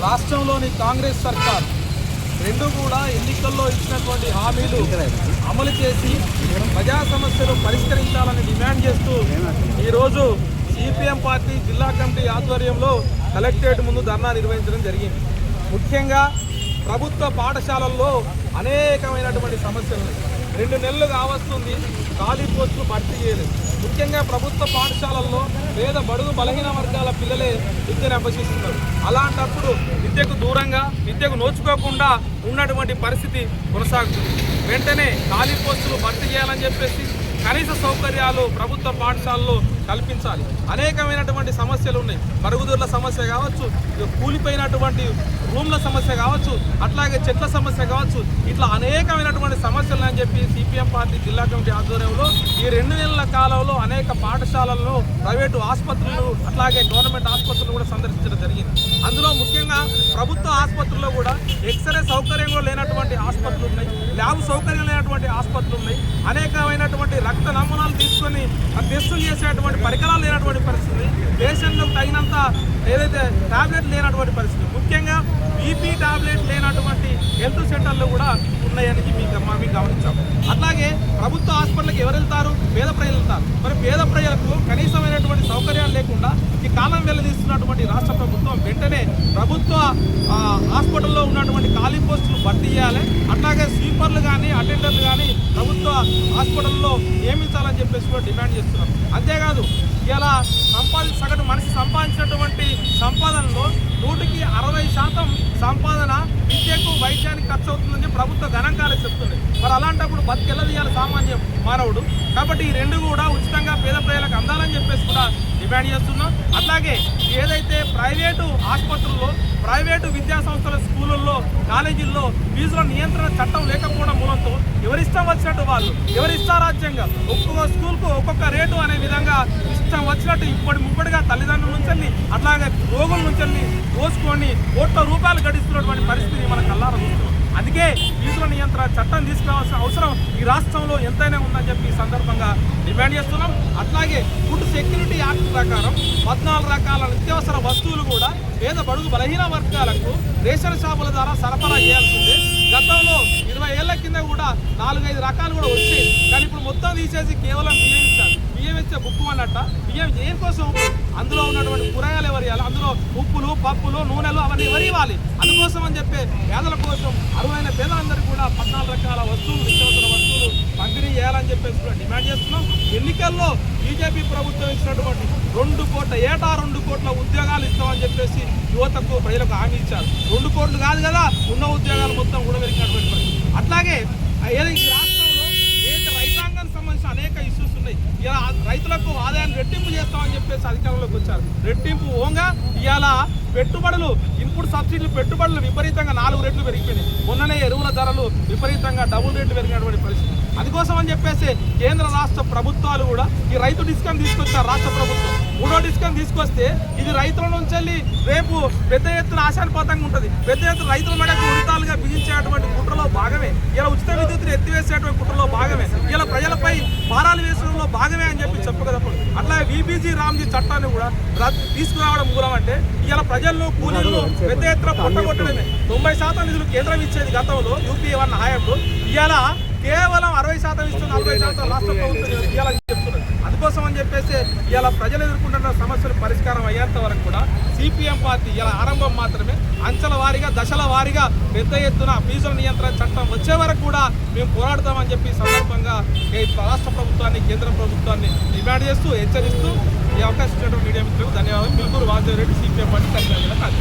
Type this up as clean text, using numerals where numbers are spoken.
రాష్ట్రంలోని కాంగ్రెస్ సర్కార్ రెండు కూడా ఎన్నికల్లో ఇచ్చినటువంటి హామీలు అమలు చేసి ప్రజా సమస్యలు పరిష్కరించాలని డిమాండ్ చేస్తూ ఈరోజు సిపిఎం పార్టీ జిల్లా కమిటీ ఆధ్వర్యంలో కలెక్టరేట్ ముందు ధర్నా నిర్వహించడం జరిగింది. ముఖ్యంగా ప్రభుత్వ పాఠశాలల్లో అనేకమైనటువంటి సమస్యలు 2 నెలలు కావస్తుంది, ఖాళీ పోస్టులు భర్తీ చేయలేదు. ముఖ్యంగా ప్రభుత్వ పాఠశాలల్లో పేద బడుగు బలహీన వర్గాల పిల్లలే విద్యను అభ్యసిస్తున్నారు. అలాంటప్పుడు విద్యకు దూరంగా విద్యకు నోచుకోకుండా ఉన్నటువంటి పరిస్థితి కొనసాగుతుంది. వెంటనే ఖాళీ పోస్టులు భర్తీ చేయాలని చెప్పేసి కనీస సౌకర్యాలు ప్రభుత్వ పాఠశాలలో కల్పించాలి. అనేకమైనటువంటి సమస్యలు ఉన్నాయి. మరుగుదొడ్ల సమస్య కావచ్చు, కూలిపోయినటువంటి రూమ్ల సమస్య కావచ్చు, అట్లాగే చెట్ల సమస్య కావచ్చు, ఇట్లా అనేకమైనటువంటి సమస్యలు అని చెప్పి సిపిఎం పార్టీ జిల్లా కమిటీ ఆధ్వర్యంలో ఈ 2 నెలల కాలంలో అనేక పాఠశాలల్లో ప్రైవేటు ఆసుపత్రులు అట్లాగే గవర్నమెంట్ ఆసుపత్రులు కూడా సందర్శించడం జరిగింది. అందులో ముఖ్యంగా ప్రభుత్వ ఆసుపత్రుల్లో కూడా ఎక్స్రే సౌకర్యం కూడా లేనటువంటి ఆసుపత్రులు ఉన్నాయి, ల్యాబ్ సౌకర్యం లేనటువంటి ఆసుపత్రులు ఉన్నాయి, అనేకమైనటువంటి రక్త నమూనాలు తీసుకొని టెస్టులు చేసేటువంటి పరికరాలు లేనటువంటి పరిస్థితి, పేషెంట్లకు తగినంత ఏదైతే టాబ్లెట్ లేనటువంటి పరిస్థితి, ముఖ్యంగా బీపీ టాబ్లెట్ లేనటువంటి హెల్త్ సెంటర్లు కూడా ఉన్నాయని మీకు గమనించాం. అట్లాగే ప్రభుత్వ హాస్పిటల్కి ఎవరు వెళ్తారు? పేద ప్రజలు వెళ్తారు. మరి పేద ప్రజలకు కనీసమైనటువంటి సౌకర్యాలు లేకుండా ఈ కాలం వెల్లదీస్తున్నటువంటి రాష్ట్ర ప్రభుత్వం వెంటనే ప్రభుత్వ హాస్పిటల్లో ఉన్నటువంటి ఖాళీ పోస్టులు భర్తీ చేయాలి. అట్లాగే స్వీపర్లు కానీ అటెండర్లు కానీ ప్రభుత్వ హాస్పిటల్లో నియమించాలని చెప్పేసి కూడా డిమాండ్ చేస్తున్నాం. అంతేకాదు ఇలా సగటు మనిషి సంపాదించినటువంటి సంపాదనలో 100కి 60% సంపాదన విద్యకు వైద్యానికి ఖర్చు అవుతుందని ప్రభుత్వ గణాంకాలు చెప్తున్నాయి. మరి అలాంటప్పుడు బతికెళ్ళదీయాలి సామాన్య మానవుడు. కాబట్టి ఈ 2 కూడా ఉచితంగా పేద ప్రజలకు అందాలని చెప్పేసి కూడా డిమాండ్ చేస్తున్నాం. అట్లాగే ఏదైతే ప్రైవేటు ఆసుపత్రుల్లో ప్రైవేటు విద్యా సంస్థల స్కూళ్ళల్లో కాలేజీల్లో ఫీజుల నియంత్రణ చట్టం లేకపోవడం మూలంతో ఎవరిష్టం వచ్చినట్టు వాళ్ళు ఎవరిష్టారాజ్యంగా ఒక్కొక్క స్కూల్కు ఒక్కొక్క రేటు అనే విధంగా ఇష్టం వచ్చినట్టు ముప్పటిగా తల్లిదండ్రుల నుంచి అట్లాగే రోగుల నుంచి దోచుకొని కోట్ల రూపాయలు గడిస్తున్నటువంటి పరిస్థితిని మనం కళ్ళారా చూస్తున్నాం. అందుకే ఫీజుల నియంత్రణ చట్టం తీసుకురావాల్సిన అవసరం ఈ రాష్ట్రంలో ఎంతైనా ఉందని చెప్పి ఈ సందర్భంగా డిమాండ్ చేస్తున్నాం. అట్లాగే ఫుడ్ సెక్యూరిటీ యాక్ట్ ప్రకారం 14 రకాల నిత్యావసర వస్తువులు కూడా పేద బడుగు బలహీన వర్గాలకు రేషన్ షాపుల ద్వారా సరఫరా చేయాల్సిందే. గతంలో 20 ఏళ్ల కింద కూడా 4-5 రకాలు కూడా వచ్చాయి. కానీ ఇప్పుడు మొత్తం తీసేసి కేవలం బియ్యం ఇస్తారు. బియ్యం ఇచ్చే బుక్కు అన్నట్ట బియ్యం ఏం కోసం? అందులో ఉన్నటువంటి కూరగాయలు ఎవరు ఇవ్వాలి? అందులో ఉప్పులు పప్పులు నూనెలు అవన్నీ ఎవరు ఇవ్వాలి? అందుకోసం అని చెప్పి పేదల కోసం అరువైన పేదలందరికీ కూడా 14 రకాల వస్తువులు నిత్యావసర వస్తువులు పంపిణీ చేయాలని చెప్పేసి కూడా డిమాండ్ చేస్తున్నాం. ఎన్నికల్లో బీజేపీ ప్రభుత్వం ఇచ్చినటువంటి 2 కోట్ల ఏటా 2 కోట్ల ఉద్యోగాలు ఇస్తామని చెప్పేసి యువతకు ప్రజలకు హామీ ఇచ్చారు. 2 కోట్లు కాదు కదా, ఉన్న ఉద్యోగాలు మొత్తం కూడా పెరిగినటువంటి పరిస్థితి. అట్లాగే ఈ రాష్ట్రంలో ఏదైతే రైతాంగానికి సంబంధించిన అనేక ఇష్యూస్ ఉన్నాయి. ఇలా రైతులకు ఆదాయాన్ని రెట్టింపు చేస్తామని చెప్పేసి అధికారంలోకి వచ్చారు. రెట్టింపు ఓంగా ఇవాళ పెట్టుబడులు ఇన్పుట్ సబ్సిడీలు పెట్టుబడులు విపరీతంగా 4 రెట్లు పెరిగిపోయినాయి. మొన్ననే ఎరువుల ధరలు విపరీతంగా డబుల్ రేట్లు పెరిగినటువంటి పరిస్థితి. అందుకోసం అని చెప్పేసి కేంద్ర రాష్ట్ర ప్రభుత్వాలు కూడా ఈ రైతు డిస్కౌంట్ తీసుకొచ్చారు. రాష్ట్ర ప్రభుత్వం 3వ డిస్కౌంట్ తీసుకొస్తే ఇది రైతుల నుంచి వెళ్ళి రేపు పెద్ద ఎత్తున ఆశానుపాతంగా ఉంటుంది. పెద్ద ఎత్తున రైతుల మెడకు ఉరితాలుగా బిగించేటువంటి కుట్రలో భాగమే ఇలా ఉచిత విద్యుత్తును ఎత్తివేసేటువంటి కుట్రలో భాగమే ఇలా ప్రజలపై భారాలు వేసడంలో భాగమే అని చెప్పి చెప్పగలప్పుడు. అట్లా విబీజీ రామ్జీ చట్టాన్ని కూడా తీసుకురావడం మూలం అంటే ఇలా ప్రజల్లో కూలీలు పెద్ద ఎత్తున పొట్టగొట్టడమే. 90% నిధులు కేంద్రం ఇచ్చేది గతంలో యూపీఏ 1 హయాంలో. ఇవాళ కేవలం 60% ఇస్తుంది, 40% రాష్ట్ర ప్రభుత్వం ఇవ్వాలని చెప్తున్నది. అందుకోసం అని చెప్పేసి ఇలా ప్రజలు ఎదుర్కొంటున్న సమస్యలు పరిష్కారం అయ్యేంత వరకు కూడా సిపిఎం పార్టీ ఇలా ఆరంభం మాత్రమే. అంచెల వారీగా దశల వారీగా పెద్ద ఎత్తున ఫీజుల నియంత్రణ చట్టం వచ్చే వరకు కూడా మేము పోరాడతామని చెప్పి సందర్భంగా రాష్ట్ర ప్రభుత్వాన్ని కేంద్ర ప్రభుత్వాన్ని డిమాండ్ చేస్తూ హెచ్చరిస్తూ ఈ అవకాశం ఇచ్చినటువంటి మీడియా మిత్రులకు ధన్యవాదాలు. పిలుకూరు వాసుదేవ్ రెడ్డి, సిపిఎం పార్టీ కరీంనగర్.